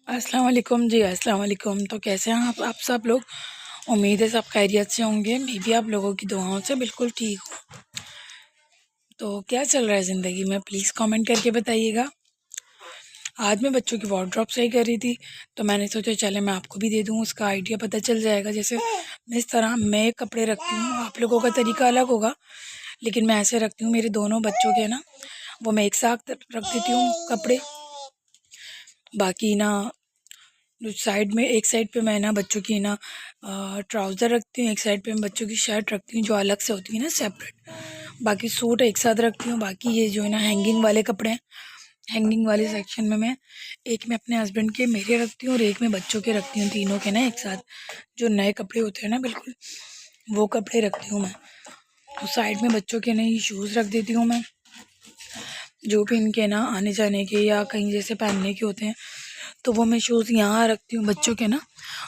अस्सलाम वालेकुम जी, अस्सलाम वालेकुम। तो कैसे हैं आप सब लोग? उम्मीद है सब खैरियत से होंगे। मैं भी आप लोगों की दुआओं से बिल्कुल ठीक हूँ। तो क्या चल रहा है ज़िंदगी में, प्लीज़ कमेंट करके बताइएगा। आज मैं बच्चों की वार्डरोब सही कर रही थी, तो मैंने सोचा चले मैं आपको भी दे दूँ, उसका आइडिया पता चल जाएगा। जैसे इस तरह मैं कपड़े रखती हूँ, आप लोगों का तरीका अलग होगा, लेकिन मैं ऐसे रखती हूँ। मेरे दोनों बच्चों के ना वो मैं एक साथ रख देती हूँ कपड़े। बाकी ना जो साइड में, एक साइड पे मैं ना बच्चों की ना ट्राउज़र रखती हूँ, एक साइड पे मैं बच्चों की शर्ट रखती हूँ जो अलग से होती है ना, सेपरेट। बाकी सूट एक साथ रखती हूँ। बाकी ये जो है ना हैंगिंग वाले कपड़े हैं, हैंगिंग वाले सेक्शन में मैं एक मैं अपने हस्बैंड के मेरे रखती हूँ और एक मैं बच्चों के रखती हूँ, तीनों के ना एक साथ। जो नए कपड़े होते हैं ना बिल्कुल, वो कपड़े रखती हूँ मैं। तो साइड में बच्चों के नए शूज़ रख देती हूँ मैं, जो भी इनके ना आने जाने के या कहीं जैसे पहनने के होते हैं, तो वो मैं शूज़ यहाँ रखती हूँ बच्चों के ना,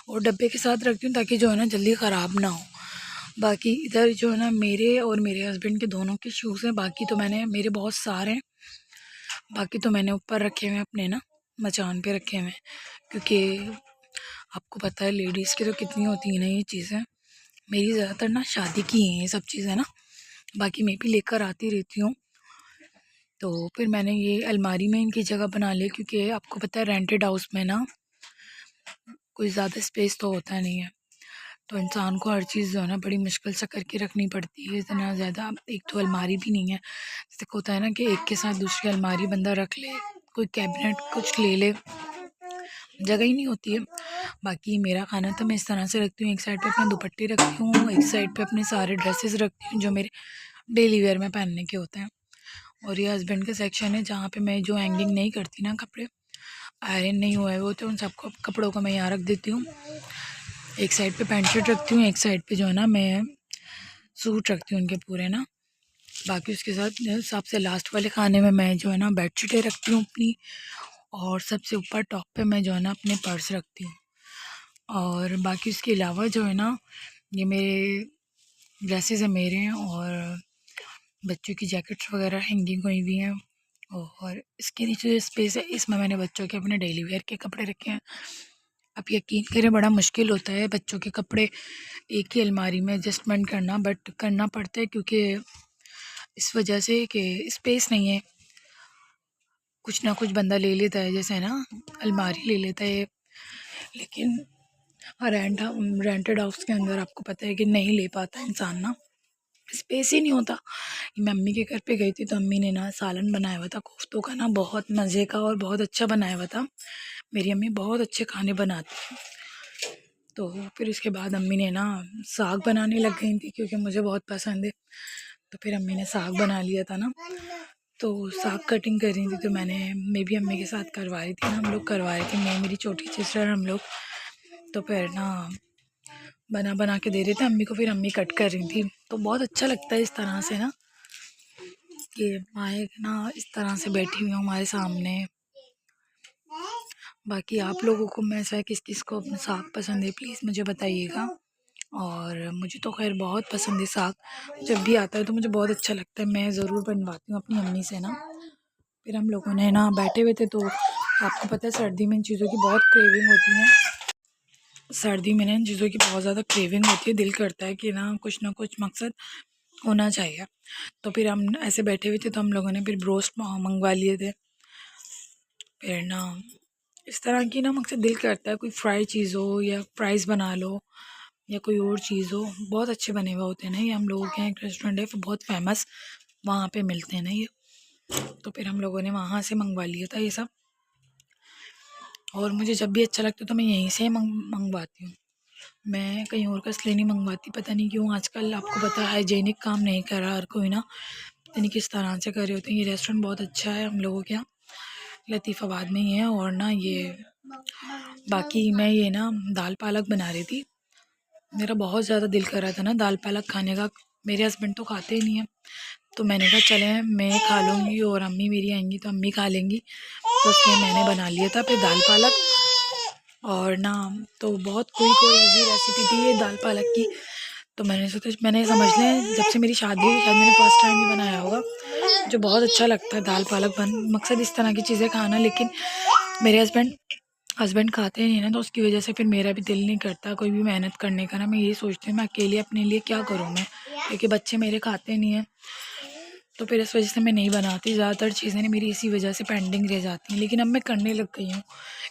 और डब्बे के साथ रखती हूँ ताकि जो है ना जल्दी ख़राब ना हो। बाकी इधर जो है ना मेरे और मेरे हस्बैंड के दोनों के शूज़ हैं। बाकी तो मैंने, मेरे बहुत सारे हैं, बाकी तो मैंने ऊपर रखे हुए हैं अपने ना, मचान पे रखे हुए हैं, क्योंकि आपको पता है लेडीज़ की तो कितनी होती हैं ना ये चीज़ें। मेरी ज़्यादातर ना शादी की हैं ये सब चीज़ें ना, बाकी मैं भी लेकर आती रहती हूँ। तो फिर मैंने ये अलमारी में इनकी जगह बना ली, क्योंकि आपको पता है रेंटेड हाउस में ना कोई ज़्यादा स्पेस तो होता नहीं है, तो इंसान को हर चीज़ जो है ना बड़ी मुश्किल से करके रखनी पड़ती है। इतना ज़्यादा एक तो अलमारी भी नहीं है, जैसे होता है ना कि एक के साथ दूसरी अलमारी बंदा रख ले, कोई कैबिनेट कुछ ले ले, जगह ही नहीं होती है। बाकी मेरा खाना तो मैं इस तरह से रखती हूँ, एक साइड पे अपने दुपट्टे रखती हूँ, एक साइड पे अपने सारे ड्रेसेस रखती हूँ जो मेरे डेली वेयर में पहनने के होते हैं। और ये हस्बैंड का सेक्शन है जहाँ पे मैं जो हैंगिंग नहीं करती ना कपड़े, आयरन नहीं हुए वो, तो उन सबको कपड़ों को मैं यहाँ रख देती हूँ। एक साइड पे पैंट शर्ट रखती हूँ, एक साइड पे जो है ना मैं सूट रखती हूँ उनके पूरे ना। बाकी उसके साथ सबसे लास्ट वाले खाने में मैं जो है ना बेडशीटें रखती हूँ अपनी, और सबसे ऊपर टॉप पे मैं जो है ना अपने पर्स रखती हूँ। और बाकी उसके अलावा जो है ना ये मेरे ड्रेसेस हैं मेरे हैं, और बच्चों की जैकेट्स वगैरह हैंगिंग हुई हुई हैं। और इसके नीचे जो स्पेस है इसमें मैंने बच्चों के अपने डेली वेयर के कपड़े रखे हैं। अब यकीन करें बड़ा मुश्किल होता है बच्चों के कपड़े एक ही अलमारी में एडजस्टमेंट करना, बट करना पड़ता है, क्योंकि इस वजह से कि स्पेस नहीं है। कुछ ना कुछ बंदा ले लेता है, जैसे ना अलमारी ले लेता है, लेकिन रेंटेड हाउस के अंदर आपको पता है कि नहीं ले पाता इंसान ना, स्पेस ही नहीं होता। मैं अम्मी के घर पे गई थी तो अम्मी ने ना सालन बनाया हुआ था कोफ्तों का ना, बहुत मज़े का और बहुत अच्छा बनाया हुआ था। मेरी अम्मी बहुत अच्छे खाने बनाती हैं। तो फिर उसके बाद अम्मी ने ना साग बनाने लग गई थी, क्योंकि मुझे बहुत पसंद है। तो फिर अम्मी ने साग बना लिया था ना, तो साग कटिंग कर रही थी, तो मैं भी अम्मी के साथ करवा रही थी ना, हम लोग करवा रहे थे, मैं, मेरी छोटी सिस्टर, हम लोग। तो फिर ना बना बना के दे रहे थे अम्मी को, फिर अम्मी कट कर रही थी। तो बहुत अच्छा लगता है इस तरह से ना कि माएँ ना इस तरह से बैठी हुई हों हमारे सामने। बाकी आप लोगों को में से किस किस को अपना साग पसंद है प्लीज़ मुझे बताइएगा। और मुझे तो खैर बहुत पसंद है साग, जब भी आता है तो मुझे बहुत अच्छा लगता है, मैं ज़रूर बनवाती हूँ अपनी अम्मी से ना। फिर हम लोगों ने ना बैठे हुए थे, तो आपको पता है सर्दी में इन चीज़ों की बहुत क्रेविंग होती है। सर्दी में ना इन चीज़ों की बहुत ज़्यादा क्रेविंग होती है, दिल करता है कि ना कुछ मकसद होना चाहिए। तो फिर हम ऐसे बैठे हुए थे, तो हम लोगों ने फिर ब्रोस्ट मंगवा लिए थे। फिर ना इस तरह की ना मकसद दिल करता है कोई फ्राई चीज़ हो या फ्राइज़ बना लो या कोई और चीज़ हो, बहुत अच्छे बने हुए होते हैं ना ये। हम लोगों के यहाँ एक रेस्टोरेंट है बहुत फेमस, वहाँ पे मिलते हैं ना ये। तो फिर हम लोगों ने वहाँ से मंगवा लिया था ये सब। और मुझे जब भी अच्छा लगता है तो मैं यहीं से मंगवाती हूँ, मैं कहीं और का इसलिए नहीं मंगवाती, पता नहीं क्यों। आजकल आपको पता है हाइजीनिक काम नहीं कर रहा हर कोई ना, पता नहीं किस तरह से कर रहे होते हैं। ये रेस्टोरेंट बहुत अच्छा है हम लोगों के यहाँ, लतीफ़ाबाद में ही है। और ना ये बाकी मैं ये ना दाल पालक बना रही थी, मेरा बहुत ज़्यादा दिल कर रहा था ना दाल पालक खाने का। मेरे हस्बैंड तो खाते ही नहीं हैं, तो मैंने कहा चलें मैं खा लूँगी और अम्मी मेरी आएंगी तो अम्मी खा लेंगी, तो इसलिए मैंने बना लिया था फिर दाल पालक। और ना तो बहुत कोई इजी रेसिपी थी ये दाल पालक की, तो मैंने सोचा, मैंने समझ लें जब से मेरी शादी हुई शायद मैंने फर्स्ट टाइम ही बनाया होगा। जो बहुत अच्छा लगता है दाल पालक मकसद इस तरह की चीज़ें खाना, लेकिन मेरे हस्बैंड हस्बैंड खाते नहीं ना, तो उसकी वजह से फिर मेरा भी दिल नहीं करता कोई भी मेहनत करने का ना। मैं ये सोचती हूँ मैं अकेले अपने लिए क्या करूँ मैं, क्योंकि बच्चे मेरे खाते नहीं हैं। तो फिर इस वजह से मैं नहीं बनाती। ज़्यादातर चीज़ें ना मेरी इसी वजह से पेंडिंग रह जाती हैं, लेकिन अब मैं करने लग गई हूँ,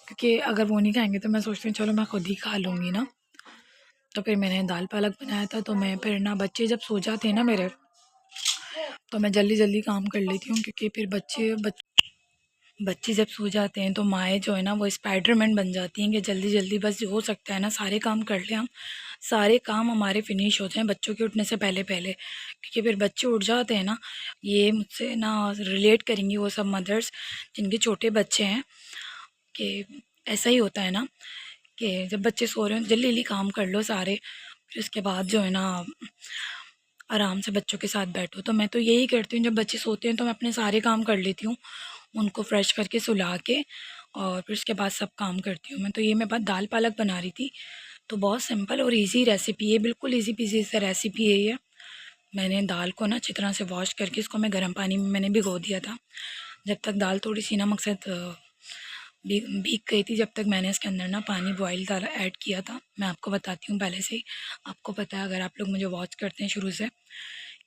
क्योंकि अगर वो नहीं खाएंगे तो मैं सोचती हूँ चलो मैं खुद ही खा लूँगी ना। तो फिर मैंने दाल पालक बनाया था। तो मैं फिर ना बच्चे जब सो जाते हैं ना मेरे, तो मैं जल्दी जल्दी काम कर लेती हूँ, क्योंकि फिर बच्चे जब सो जाते हैं तो माएँ जो है ना वो स्पाइडरमैन बन जाती हैं कि जल्दी जल्दी बस जो हो सकता है ना सारे काम कर लें हम, सारे काम हमारे फिनिश हो जाएं बच्चों के उठने से पहले पहले। क्योंकि फिर बच्चे उठ जाते हैं ना, ये मुझसे ना रिलेट करेंगी वो सब मदर्स जिनके छोटे बच्चे हैं, कि ऐसा ही होता है ना कि जब बच्चे सो रहे हो जल्दी जल्दी काम कर लो सारे, फिर उसके बाद जो है ना आराम से बच्चों के साथ बैठो। तो मैं तो यही करती हूँ, जब बच्चे सोते हैं तो मैं अपने सारे काम कर लेती हूँ, उनको फ्रेश करके सुला के, और फिर उसके बाद सब काम करती हूँ मैं। तो ये मैं बात दाल पालक बना रही थी। तो बहुत सिंपल और इजी रेसिपी है, बिल्कुल इजी पीजी सा रेसिपी है ये। मैंने दाल को ना अच्छी तरह से वॉश करके इसको मैं गर्म पानी में मैंने भिगो दिया था। जब तक दाल थोड़ी सी नमक से भीग गई थी, जब तक मैंने इसके अंदर ना पानी बॉयल डाला ऐड किया था। मैं आपको बताती हूँ पहले से ही, आपको पता है अगर आप लोग मुझे वॉच करते हैं शुरू से,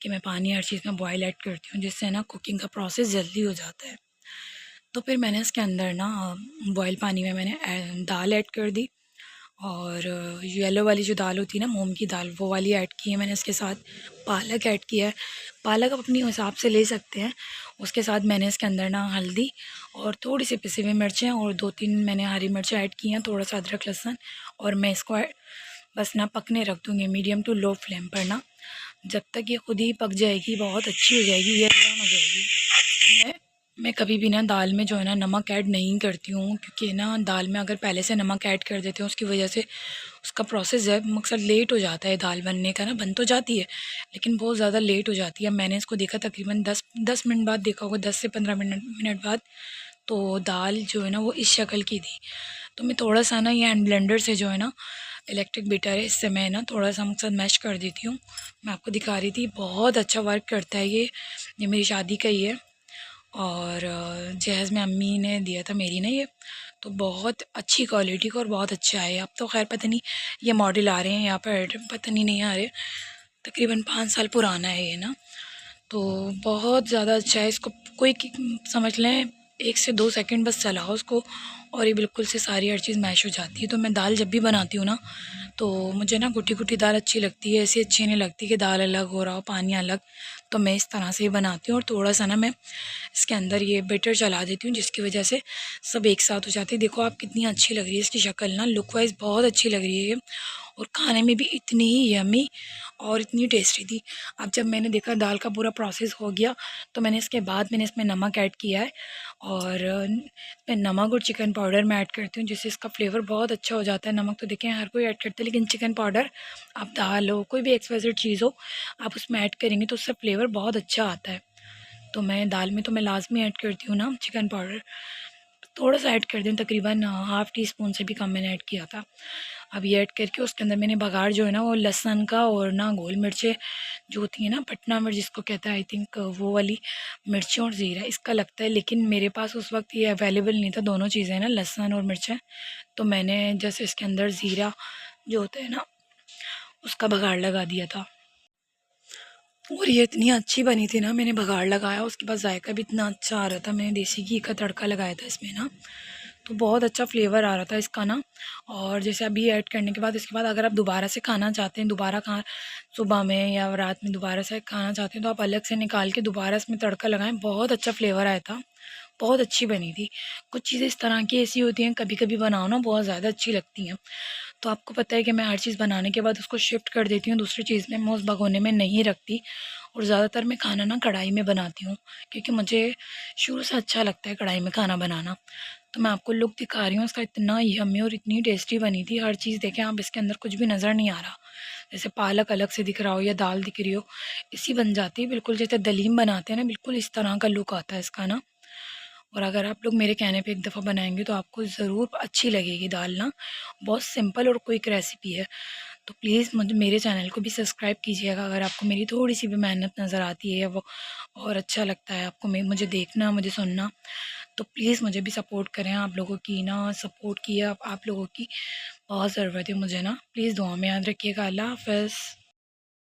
कि मैं पानी हर चीज़ में बॉयल ऐड करती हूँ, जिससे ना कुकिंग का प्रोसेस जल्दी हो जाता है। तो फिर मैंने इसके अंदर ना बॉयल पानी में मैंने दाल ऐड कर दी, और येलो वाली जो दाल होती है ना मूंग की दाल, वो वाली ऐड की है मैंने। इसके साथ पालक ऐड किया है, पालक आप अपनी हिसाब से ले सकते हैं। उसके साथ मैंने इसके अंदर ना हल्दी और थोड़ी सी पिसी हुई मिर्चें और 2-3 मैंने हरी मिर्चें ऐड की हैं, थोड़ा सा अदरक लहसुन। और मैं इसको बस ना पकने रख दूँगी मीडियम टू लो फ्लेम पर ना, जब तक ये खुद ही पक जाएगी, बहुत अच्छी हो जाएगी, ये ब्राउन हो जाएगी। मैं मैं कभी भी ना दाल में जो है ना नमक ऐड नहीं करती हूँ, क्योंकि ना दाल में अगर पहले से नमक ऐड कर देते हैं उसकी वजह से उसका प्रोसेस है मकसद लेट हो जाता है दाल बनने का ना। बन तो जाती है लेकिन बहुत ज़्यादा लेट हो जाती है। मैंने इसको देखा तकरीबन 10 मिनट बाद देखा होगा, 10 से 15 मिनट बाद, तो दाल जो है ना वो इस शक्ल की थी। तो मैं थोड़ा सा ना ये हैंड ब्लेंडर से जो है ना इलेक्ट्रिक बीटर है, इससे मैं ना थोड़ा सा मकसद मैश कर देती हूँ। मैं आपको दिखा रही थी, बहुत अच्छा वर्क करता है ये मेरी शादी का ही है, और जहेज़ में अम्मी ने दिया था मेरी ना ये। तो बहुत अच्छी क्वालिटी का और बहुत अच्छा है। अब तो खैर पता नहीं ये मॉडल आ रहे हैं यहाँ पर, पता नहीं आ रहे, तकरीबन 5 साल पुराना है ये ना। तो बहुत ज़्यादा अच्छा है। इसको कोई समझ लें 1 से 2 सेकंड बस चलाओ उसको, और ये बिल्कुल से सारी हर चीज़ मैश हो जाती है। तो मैं दाल जब भी बनाती हूँ ना, तो मुझे ना गुटी गुटी दाल अच्छी लगती है, ऐसी अच्छी नहीं लगती कि दाल अलग हो रहा हो पानी अलग। तो मैं इस तरह से ही बनाती हूँ, और थोड़ा सा ना मैं इसके अंदर ये बैटर चला देती हूँ, जिसकी वजह से सब एक साथ हो जाती है। देखो आप कितनी अच्छी लग रही है इसकी शक्ल ना, लुक वाइज बहुत अच्छी लग रही है ये, और खाने में भी इतनी ही यमी और इतनी टेस्टी थी। अब जब मैंने देखा दाल का पूरा प्रोसेस हो गया, तो मैंने इसके बाद मैंने इसमें नमक ऐड किया है, और मैं नमक और चिकन पाउडर मैं ऐड करती हूँ, जिससे इसका फ्लेवर बहुत अच्छा हो जाता है। नमक तो देखें हर कोई ऐड करता है, लेकिन चिकन पाउडर आप दाल हो कोई भी एक्सवाइजेड चीज़ हो आप उसमें ऐड करेंगे तो उससे फ्लेवर बहुत अच्छा आता है। तो मैं दाल में तो मैं लाज़मी ऐड करती हूँ ना चिकन पाउडर, थोड़ा सा ऐड कर दें, तकरीबन हाफ़ टी स्पून से भी कम मैंने ऐड किया था। अब ये ऐड करके उसके अंदर मैंने बघार जो है ना वो लहसुन का और ना गोल मिर्चें जो होती हैं ना, पटना मिर्च जिसको कहता है आई थिंक, वो वाली मिर्चें और ज़ीरा इसका लगता है, लेकिन मेरे पास उस वक्त ये अवेलेबल नहीं था दोनों चीज़ें ना, लहसुन और मिर्चें। तो मैंने जैसे इसके अंदर ज़ीरा जो होता है ना उसका बघार लगा दिया था, और ये इतनी अच्छी बनी थी ना, मैंने बघार लगाया उसके बाद जायका भी इतना अच्छा आ रहा था। मैंने देसी घी का तड़का लगाया था इसमें ना, तो बहुत अच्छा फ्लेवर आ रहा था इसका ना। और जैसे अभी ऐड करने के बाद इसके बाद अगर आप दोबारा से खाना चाहते हैं, दोबारा खा सुबह में या रात में दोबारा से खाना चाहते हैं, तो आप अलग से निकाल के दोबारा इसमें तड़का लगाएं, बहुत अच्छा फ्लेवर आया था, बहुत अच्छी बनी थी। कुछ चीज़ें इस तरह की ऐसी होती हैं कभी कभी बनाओ ना बहुत ज़्यादा अच्छी लगती हैं। तो आपको पता है कि मैं हर चीज़ बनाने के बाद उसको शिफ्ट कर देती हूँ दूसरी चीज़ में, मैं उस भगोने में नहीं रखती, और ज़्यादातर मैं खाना ना कढ़ाई में बनाती हूँ, क्योंकि मुझे शुरू से अच्छा लगता है कढ़ाई में खाना बनाना। तो मैं आपको लुक दिखा रही हूँ इसका, इतना यम्मी और इतनी टेस्टी बनी थी। हर चीज़ देखें आप, इसके अंदर कुछ भी नज़र नहीं आ रहा, जैसे पालक अलग से दिख रहा हो या दाल दिख रही हो, इसी बन जाती है बिल्कुल जैसे दलीम बनाते हैं ना, बिल्कुल इस तरह का लुक आता है इसका ना। और अगर आप लोग मेरे कहने पे एक दफ़ा बनाएंगे तो आपको ज़रूर अच्छी लगेगी दाल ना। बहुत सिंपल और क्विक रेसिपी है। तो प्लीज़ मुझे मेरे चैनल को भी सब्सक्राइब कीजिएगा अगर आपको मेरी थोड़ी सी भी मेहनत नज़र आती है, या वो और अच्छा लगता है आपको मुझे देखना मुझे सुनना। तो प्लीज़ मुझे भी सपोर्ट करें। आप लोगों की ना सपोर्ट की है, आप लोगों की बहुत ज़रूरत है मुझे ना। प्लीज़ दुआ में याद रखिएगा। अल्लाह हाफ़िज़।